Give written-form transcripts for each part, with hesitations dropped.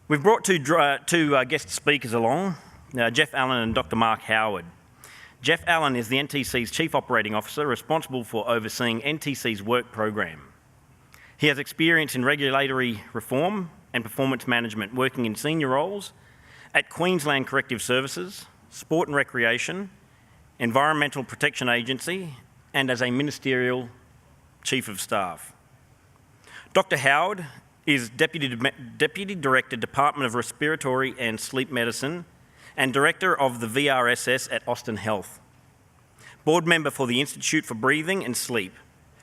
We've brought two guest speakers along, Geoff Allan and Dr. Mark Howard. Geoff Allan is the NTC's Chief Operating Officer responsible for overseeing NTC's work program. He has experience in regulatory reform and performance management, working in senior roles at Queensland Corrective Services, Sport and Recreation, Environmental Protection Agency, and as a Ministerial Chief of Staff. Dr. Howard is Deputy Director, Department of Respiratory and Sleep Medicine, and Director of the VRSS at Austin Health. Board member for the Institute for Breathing and Sleep.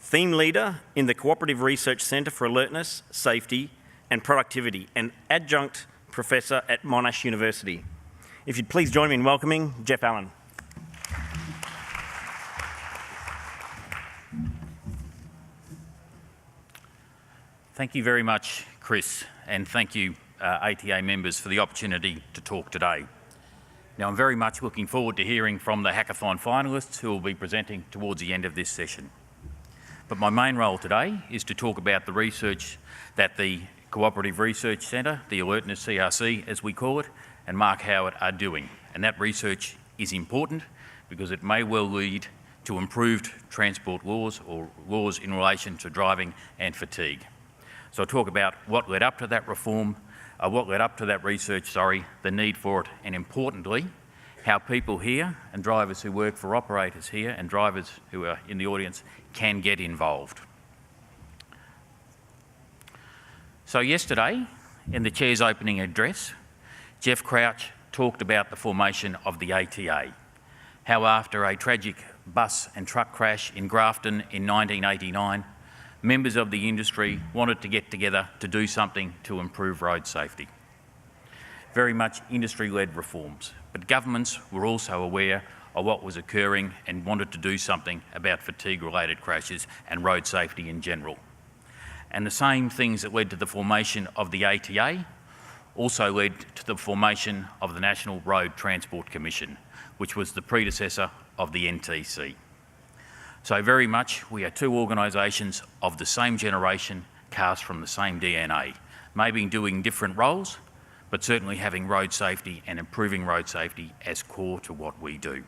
Theme leader in the Cooperative Research Centre for Alertness, Safety and Productivity, and adjunct professor at Monash University. If you'd please join me in welcoming Geoff Allan. Thank you very much, Chris, and thank you, ATA members, for the opportunity to talk today. Now, I'm very much looking forward to hearing from the hackathon finalists who will be presenting towards the end of this session. But my main role today is to talk about the research that the Cooperative Research Centre, the Alertness CRC as we call it, and Mark Howard are doing. And that research is important because it may well lead to improved transport laws or laws in relation to driving and fatigue. So I'll talk about what led up to that reform, research, the need for it, and importantly, how people here and drivers who work for operators here and drivers who are in the audience can get involved. So yesterday, in the Chair's opening address, Geoff Crouch talked about the formation of the ATA, how after a tragic bus and truck crash in Grafton in 1989, members of the industry wanted to get together to do something to improve road safety. Very much industry-led reforms, but governments were also aware of what was occurring and wanted to do something about fatigue-related crashes and road safety in general. And the same things that led to the formation of the ATA also led to the formation of the National Road Transport Commission, which was the predecessor of the NTC. So very much we are two organisations of the same generation, cast from the same DNA, maybe doing different roles, but certainly having road safety and improving road safety as core to what we do.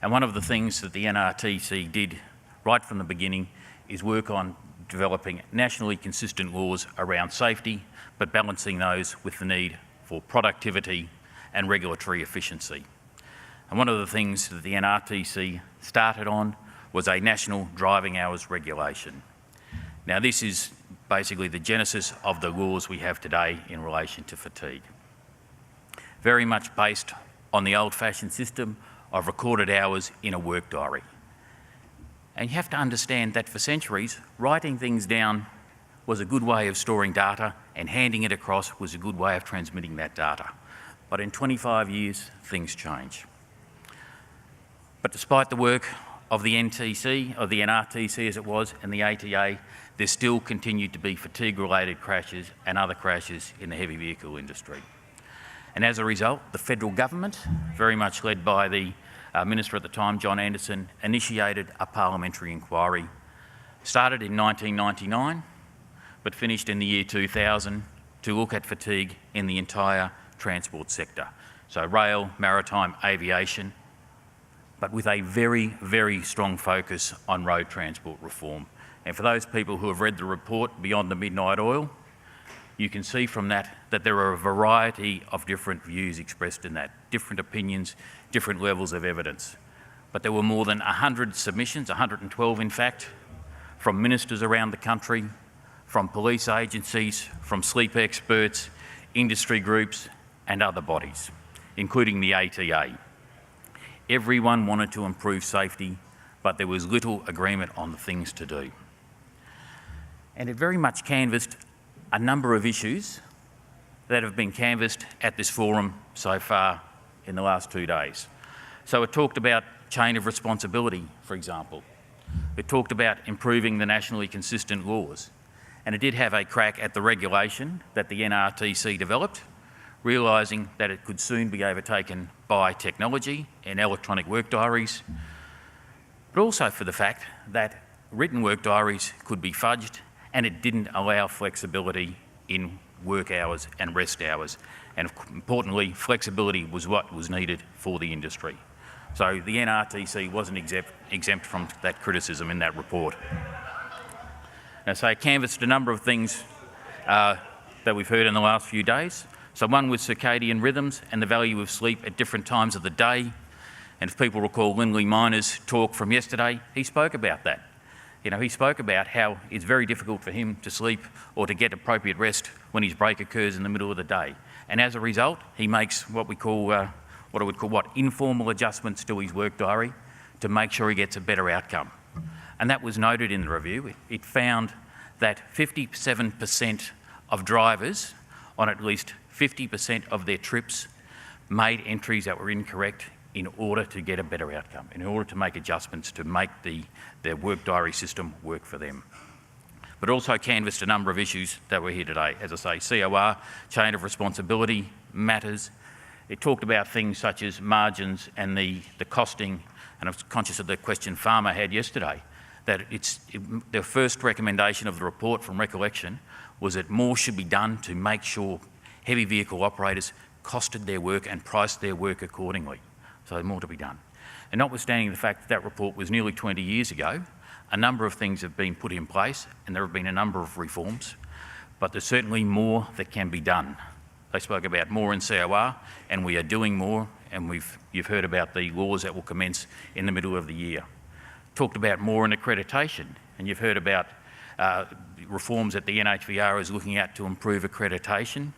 And one of the things that the NRTC did right from the beginning is work on developing nationally consistent laws around safety, but balancing those with the need for productivity and regulatory efficiency. And one of the things that the NRTC started on was a national driving hours regulation. Now, this is basically the genesis of the laws we have today in relation to fatigue. Very much based on the old-fashioned system of recorded hours in a work diary. And you have to understand that for centuries, writing things down was a good way of storing data, and handing it across was a good way of transmitting that data. But in 25 years, things change. But despite the work of the NTC, or the NRTC as it was, and the ATA, there still continued to be fatigue-related crashes and other crashes in the heavy vehicle industry. And as a result, the federal government, very much led by the Minister at the time, John Anderson, initiated a parliamentary inquiry. Started in 1999, but finished in the year 2000 to look at fatigue in the entire transport sector. So rail, maritime, aviation, but with a very, very strong focus on road transport reform. And for those people who have read the report, Beyond the Midnight Oil, you can see from that that there are a variety of different views expressed in that, different opinions, different levels of evidence. But there were more than 100 submissions, 112 in fact, from ministers around the country, from police agencies, from sleep experts, industry groups and other bodies, including the ATA. Everyone wanted to improve safety, but there was little agreement on the things to do. And it very much canvassed a number of issues that have been canvassed at this forum so far in the last 2 days. So it talked about chain of responsibility, for example. It talked about improving the nationally consistent laws. And it did have a crack at the regulation that the NRTC developed, realising that it could soon be overtaken by technology and electronic work diaries, but also for the fact that written work diaries could be fudged and it didn't allow flexibility in work hours and rest hours. And importantly, flexibility was what was needed for the industry. So the NRTC wasn't exempt from that criticism in that report. Now, so I canvassed a number of things that we've heard in the last few days. So one was circadian rhythms and the value of sleep at different times of the day. And if people recall Lindley Miner's talk from yesterday, he spoke about that. He spoke about how it's very difficult for him to sleep or to get appropriate rest when his break occurs in the middle of the day. And as a result, he makes what I would call informal adjustments to his work diary to make sure he gets a better outcome. And that was noted in the review. It found that 57% of drivers on at least 50% of their trips made entries that were incorrect in order to get a better outcome, in order to make adjustments to make their work diary system work for them. But also canvassed a number of issues that were here today. As I say, COR, chain of responsibility, matters. It talked about things such as margins and the costing, and I was conscious of the question Farmer had yesterday, that the first recommendation of the report from recollection was that more should be done to make sure heavy vehicle operators costed their work and priced their work accordingly. So more to be done. And notwithstanding the fact that that report was nearly 20 years ago, a number of things have been put in place and there have been a number of reforms, but there's certainly more that can be done. They spoke about more in COR, and we are doing more, and you've heard about the laws that will commence in the middle of the year. Talked about more in accreditation, and you've heard about reforms that the NHVR is looking at to improve accreditation,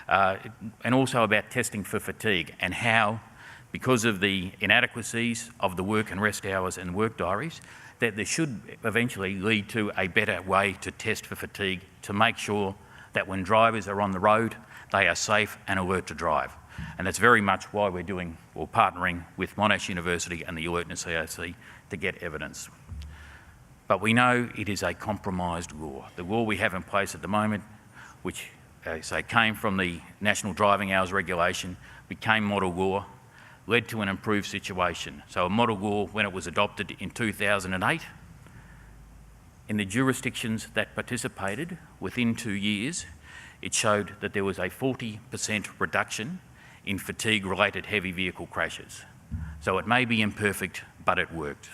and also about testing for fatigue and how, because of the inadequacies of the work and rest hours and work diaries, that there should eventually lead to a better way to test for fatigue to make sure that when drivers are on the road, they are safe and alert to drive. And that's very much why we're partnering with Monash University and the Alertness CAC to get evidence. But we know it is a compromised law. The law we have in place at the moment, which came from the National Driving Hours Regulation, became model law, led to an improved situation. So a model law, when it was adopted in 2008, in the jurisdictions that participated, within 2 years, it showed that there was a 40% reduction in fatigue-related heavy vehicle crashes. So it may be imperfect, but it worked.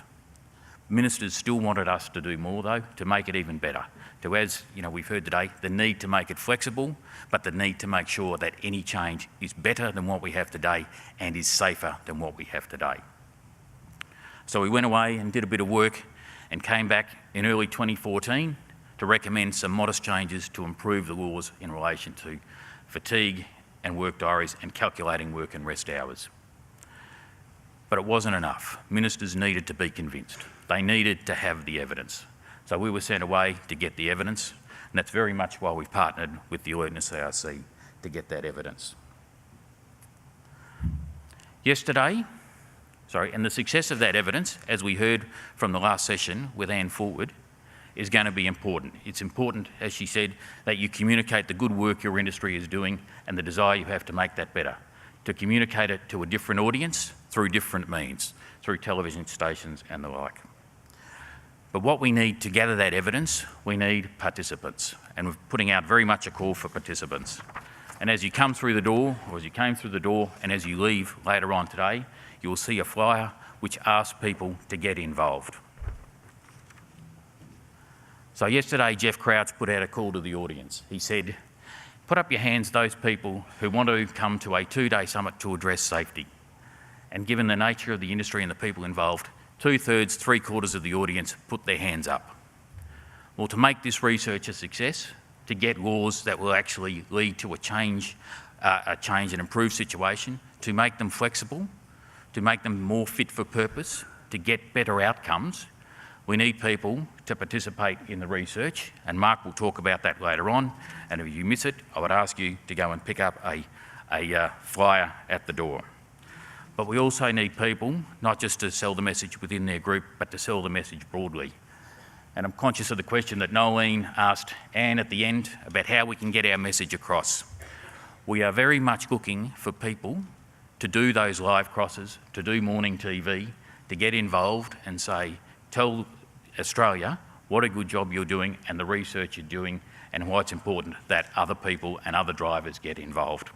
Ministers still wanted us to do more, though, to make it even better. To, as we've heard today, the need to make it flexible, but the need to make sure that any change is better than what we have today and is safer than what we have today. So we went away and did a bit of work and came back in early 2014 to recommend some modest changes to improve the laws in relation to fatigue and work diaries and calculating work and rest hours. But it wasn't enough. Ministers needed to be convinced. They needed to have the evidence. So we were sent away to get the evidence, and that's very much why we've partnered with the Alertness CRC to get that evidence. And the success of that evidence, as we heard from the last session with Anne Forward, is going to be important. It's important, as she said, that you communicate the good work your industry is doing and the desire you have to make that better, to communicate it to a different audience through different means, through television stations and the like. But what we need to gather that evidence, we need participants, and we're putting out very much a call for participants. And as you come through the door, or as you came through the door, and as you leave later on today, you will see a flyer which asks people to get involved. So yesterday, Geoff Crouch put out a call to the audience. He said, put up your hands those people who want to come to a 2-day summit to address safety. And given the nature of the industry and the people involved, 2/3, 3/4 of the audience put their hands up. Well, to make this research a success, to get laws that will actually lead to a change and improved situation, to make them flexible, to make them more fit for purpose, to get better outcomes, we need people to participate in the research, and Mark will talk about that later on. And if you miss it, I would ask you to go and pick up a flyer at the door. But we also need people, not just to sell the message within their group, but to sell the message broadly. And I'm conscious of the question that Nolene asked Anne at the end about how we can get our message across. We are very much looking for people to do those live crosses, to do morning TV, to get involved and say, tell Australia what a good job you're doing and the research you're doing, and why it's important that other people and other drivers get involved.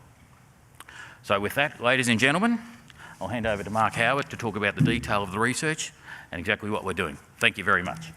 So with that, ladies and gentlemen, I'll hand over to Mark Howard to talk about the detail of the research and exactly what we're doing. Thank you very much.